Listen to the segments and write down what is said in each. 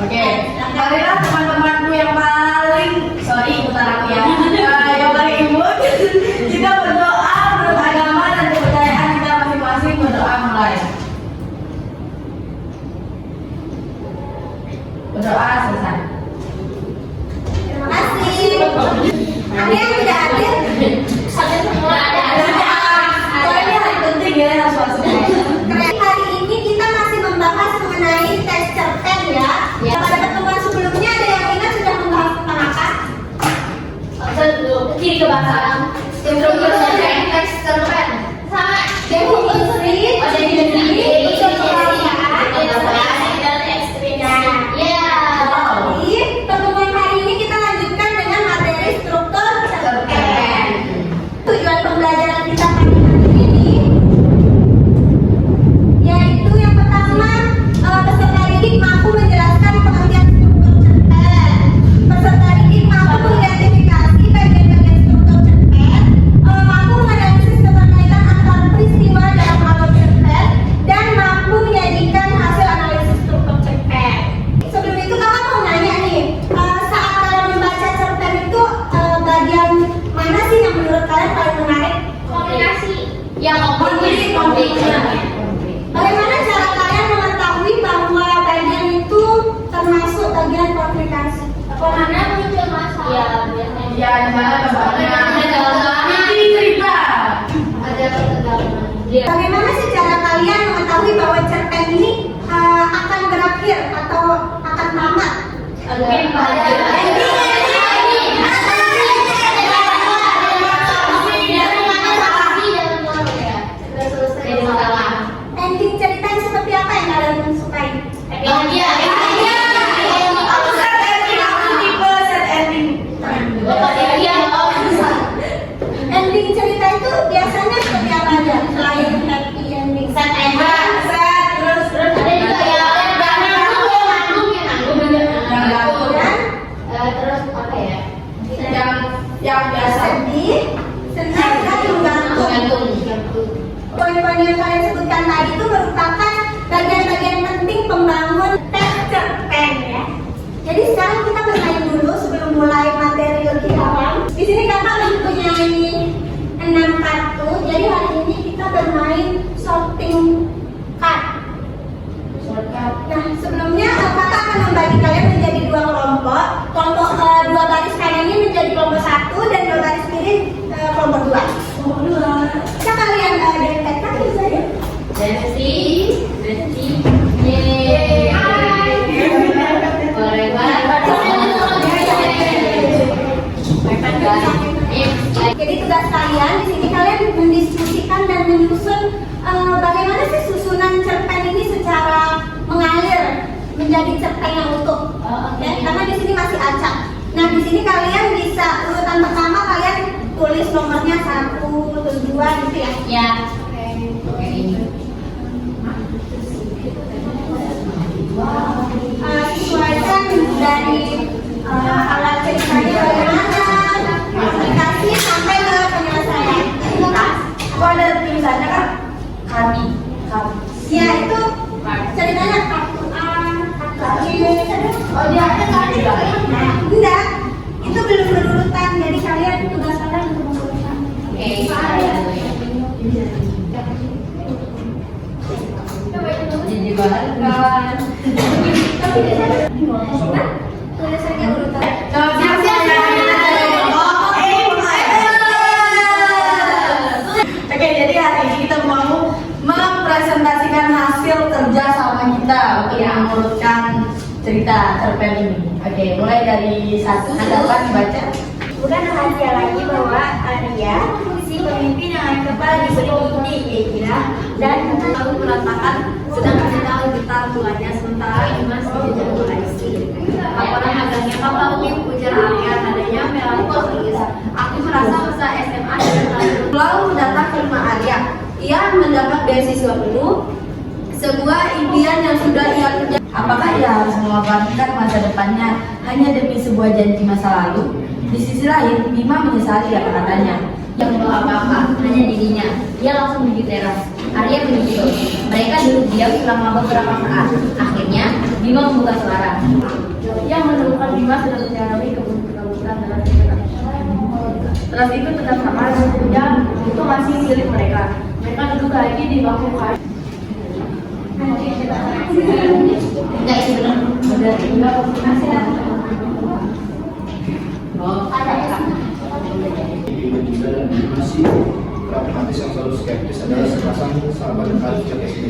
Oke, marilah teman-temanku yang paling putar aku ya, yang paling imut. Kita berdoa menurut agama dan kepercayaan kita masing-masing. Berdoa mulai. Berdoa selesai. Terima kasih. Ada yang tidak hadir? Ada semua ada. Soalnya hari penting ya, harus masuk. Hari ini kita masih membahas mengenai tes cerpen ya. Pada pertemuan sebelumnya ada yang ingat sudah membahas tentang apa? Ciri kebahasaan. Struktur teks cerpen. Sama definisi. Jadi pertemuan hari ini kita lanjutkan dengan materi struktur cerpen. Tujuan pembelajaran kita kali ini yaitu yang pertama, peserta didik mampu menjelaskan pengertian struktur cerpen. Peserta didik mampu mengidentifikasi bagian-bagian struktur cerpen, mampu menganalisis keterkaitan antar peristiwa dalam alur cerpen, dan mampu menyajikan hasil analisis struktur cerpen. Sebelum itu kakak mau nanya nih, saat kalian membaca cerpen itu bagian mana sih yang menurut kalian paling menarik? Komunikasi. Yang konflik. Bagaimana cara kalian mengetahui bahwa bagian itu termasuk bagian komunikasi? Mana muncul masalah? Ya, biasanya. Ya, di mana tempatnya? Ini cerita. Ada ketegangan. Bagaimana sih cara kalian mengetahui bahwa cerpen ini akan berakhir atau akan tamat? Mungkin Ending ceritanya seperti apa yang kalian sukai? Aku set ending, aku tipe set ending. Ending cerita itu biasanya seperti apa aja? Selain happy ending, sad ending. Set terus terus apa ya? yang biasa. Sedih, senang, dan menggantung. Poin-poin yang kalian sebutkan tadi itu merupakan bagian-bagian penting pembangun tes cerpen ya. Jadi sekarang kita bermain dulu sebelum mulai materi lebih dalam. Di sini kakak mempunyai 6 kartu. Jadi hari ini kita bermain sorting card. Nah sebelumnya kakak akan membagi kalian menjadi 2 kelompok. Kelompok 2 baris kanan ini menjadi kelompok 1 dan 2 baris kiri kelompok 2. Bisa kalian detekkan misalnya? Jadi tugas kalian di sini kalian mendiskusikan dan menyusun bagaimana sih susunan cerpen ini secara mengalir menjadi cerpen yang utuh. Ya, karena di sini masih acak. Nah di sini kalian bisa urutan pertama kalian tulis nomornya 1, terus 2 gitu ya. Ya. Sesuaikan dari alat ceritanya bagaimana, aplikasi sampai ke penyelesaian. Kok ada tulisannya kan? Kami. Ya itu ceritanya kartu A, kartu B. Oh dia ada tadi juga. Enggak, itu belum berurutan. Jadi kalian tugas kalian untuk mengurutkan. Jadi bahan kawan. Tulisannya urutan. Oke, jadi hari ini kita mau mempresentasikan hasil kerja sama kita untuk mengurutkan cerita cerpen ini. Oke, mulai dari 1 hadapan dibaca. Bukan rahasia lagi bahwa Arya, si pemimpin yang lain kepala diselimuti Ekira dan tahu berantakan sedang kasih tahu getar tuanya sementara Imas menjadi polisi. Laporan agaknya Papa Ukim ujar Arya nadanya melankolis. Aku merasa masa SMA dan Lalu datang ke rumah Arya. Ia mendapat beasiswa penuh, sebuah impian yang sudah ia kerja. Apakah ia harus mengorbankan masa depannya hanya demi sebuah janji masa lalu? Di sisi lain, Bima menyesali kata-katanya. Yang membawa apa-apa, hanya dirinya. Dia langsung menuju teras. Arya menyusul. Mereka duduk diam selama beberapa saat. Akhirnya, Bima membuka suara. Yang menemukan Bima sudah menyelami kebutuhan dalam cerita. Teras itu tetap sama dan itu masih milik mereka. Mereka duduk lagi di bangku kayu. Enggak itu benar. Udah tinggal masih pragmatis yang selalu skeptis adalah sepasang sahabat dekat sejak SD.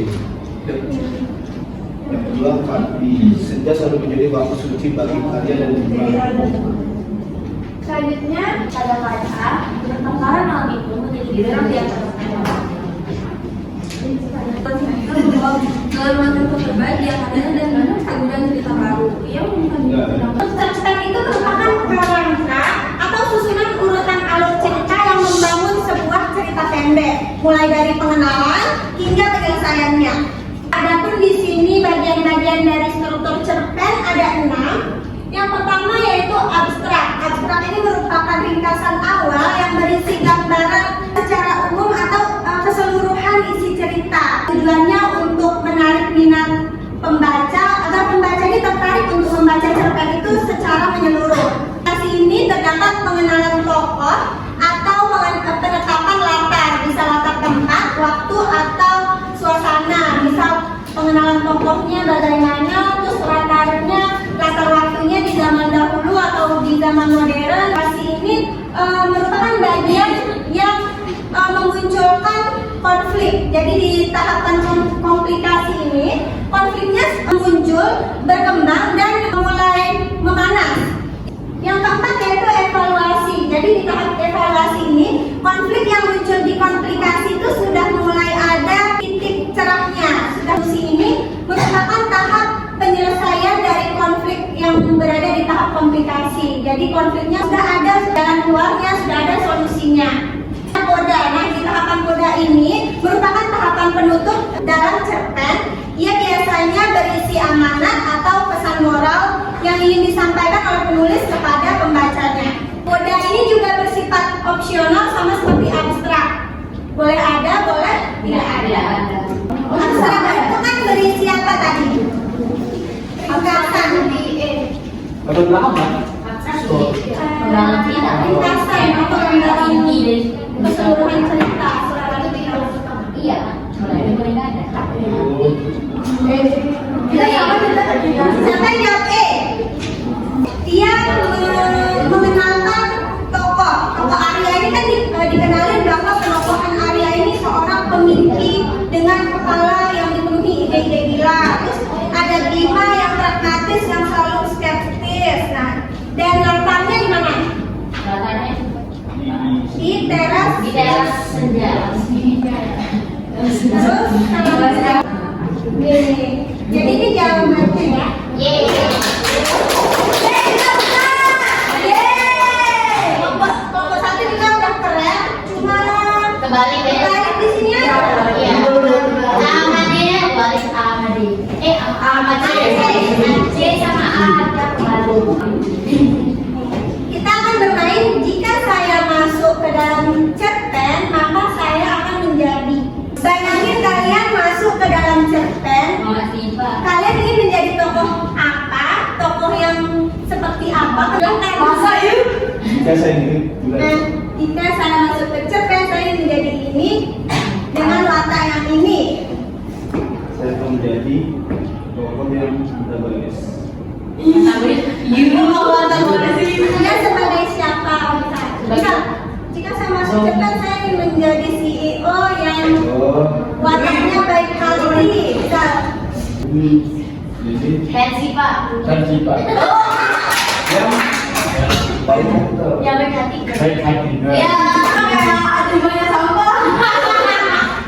Yang kedua, Fadli. Senja selalu menjadi waktu suci bagi karya dan hiburan. Selanjutnya pada kaca pertengkaran malam itu menjadi giliran di antara dalam waktu terbaik dia kadang dan kemudian cerita baru. Ia mengumumkan Cerpen itu merupakan kerangka atau susunan urutan alur cerita yang membangun sebuah cerita pendek, mulai dari pengenalan hingga penyelesaiannya. Adapun di sini bagian-bagian dari struktur cerpen ada 6. Yang pertama yaitu abstrak. Abstrak ini merupakan ringkasan awal yang berisi gambaran secara umum atau keseluruhan isi cerita. Tujuannya untuk menarik minat pembaca agar pembaca ini tertarik untuk membaca cerpen itu secara menyeluruh. Di sini terdapat pengenalan tokoh atau penetapan latar, bisa latar tempat, waktu atau suasana. Misal pengenalan tokohnya bagaimana, terus latarnya, latar waktunya di zaman dahulu atau di zaman modern. Kasih ini merupakan bagian yang memunculkan konflik. Jadi di tahapan komplikasi ini, konfliknya muncul, berkembang dan mulai memanas. Yang keempat yaitu evaluasi. Jadi di tahap evaluasi ini, konflik yang muncul di komplikasi itu sudah mulai ada titik cerahnya. Solusi ini merupakan tahap penyelesaian dari konflik yang berada di tahap komplikasi. Jadi konfliknya sudah ada jalan keluarnya, sudah ada solusinya. Koda. Nah, di tahapan koda ini merupakan tahapan penutup dalam cerpen. Ia biasanya berisi amanat atau pesan moral yang ingin disampaikan oleh penulis kepada pembacanya. Koda ini juga bersifat opsional sama seperti abstrak. Boleh ada, boleh tidak ada. Abstrak itu kan berisi apa tadi? Ringkasan. Atau belakang? Undangan kita. Ringkasan atau gambaran Inti dari keseluruhan cerita. Iya. Mulai dari ada. Sampai jawab E. Dia mengenalkan tokoh Arya ini kan dikenalin bahwa penokohan Arya ini seorang pemimpi dengan kepala yang dipenuhi ide-ide gila. Terus ada Bima yang pragmatis yang selalu skeptis. Nah, dan latarnya di mana? Latarnya Di teras. di teras senja. Terus jadi ini jawabannya ya. Kelompok satu juga udah keren, cuma Kebalik ya. balik di sini aja. Iya. Amadnya balik Amadi. Amadi. C sama A kebalik. Kita akan bermain jika saya masuk ke dalam cerpen, maka saya akan menjadi. Bayangin kalian masuk ke dalam cerpen, Makasih Pak. kalian ingin menjadi tokoh apa? Tokoh yang seperti apa? Masa yuk? Jika saya ingin Nah, jika saya masuk ke cerpen, saya ingin menjadi ini dengan watak yang ini. saya akan menjadi tokoh yang antagonis. Dia sebagai siapa? Misal, jika saya masuk cerpen, saya ingin menjadi CEO yang Oh, wataknya baik hati. Misal, jadi Pensi Pak. kan Cipa. Yang baik betul. Yang baik hati. Baik hati. Ya. ada banyak sampah.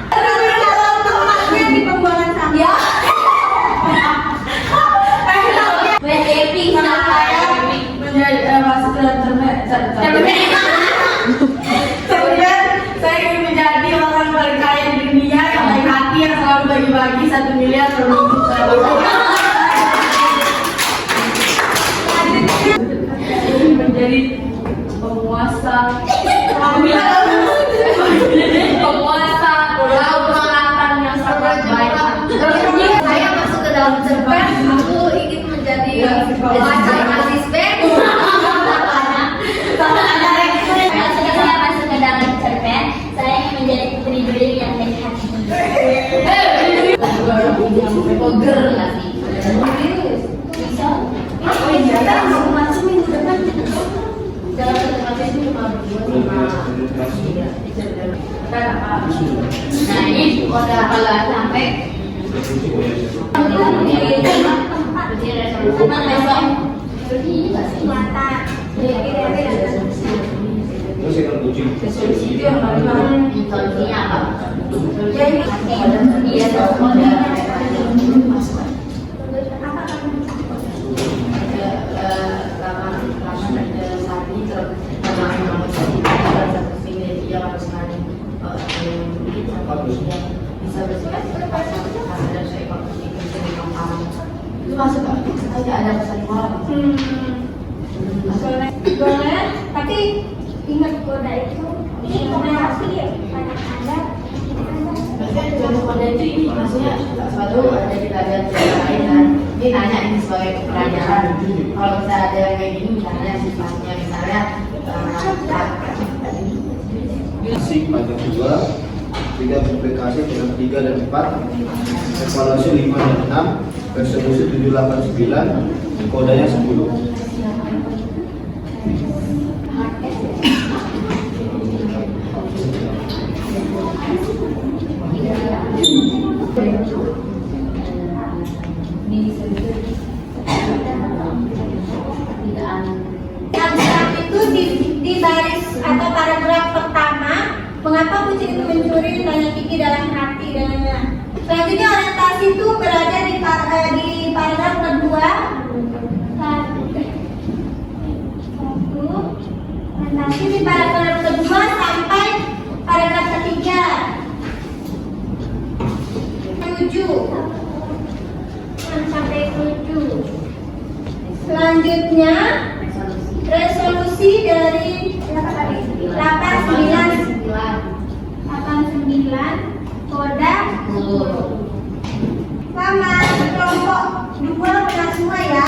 kalau tempatnya di pembuangan sampah. Ya. Wet epic sama Saya epic. menjadi masuk ke dalam kemudian saya ingin menjadi orang paling kaya di dunia yang baik hati yang selalu bagi-bagi 1 miliar untuk menjadi penguasa laut selatan yang sangat baik. Saya masuk ke dalam cerpen, aku Saya masuk ke dalam cerpen. Saya ingin menjadi putri duyung yang baik hati. Poger nggak sih? Bisa. Nah ini udah kalau sampai Terus yang kucing. solusinya apa? Itu masuk ada pesan moral. Boleh, tapi ingat kode itu. Ini komunikasi pada Anda. Contoh kode itu ini maksudnya selalu ada kita lihat yang lain kan. Ini nanya ini sebagai pelajaran. Kalau misalnya ada yang kayak gini misalnya sifatnya misalnya Asik pajak 2, 3 publikasi dengan 3 dan 4, evaluasi 5 dan 6, resolusi 789, kodenya 10. Abstrak itu di baris atau paragraf pertama, mengapa kucing itu mencuri, tanya Kiki dalam hati dan selanjutnya orientasi itu berada di paragraf kedua. Orientasi di paragraf kedua sampai paragraf ketiga. 7 sampai 7. Selanjutnya resolusi dari 89 koda sama kelompok 2 benar semua ya.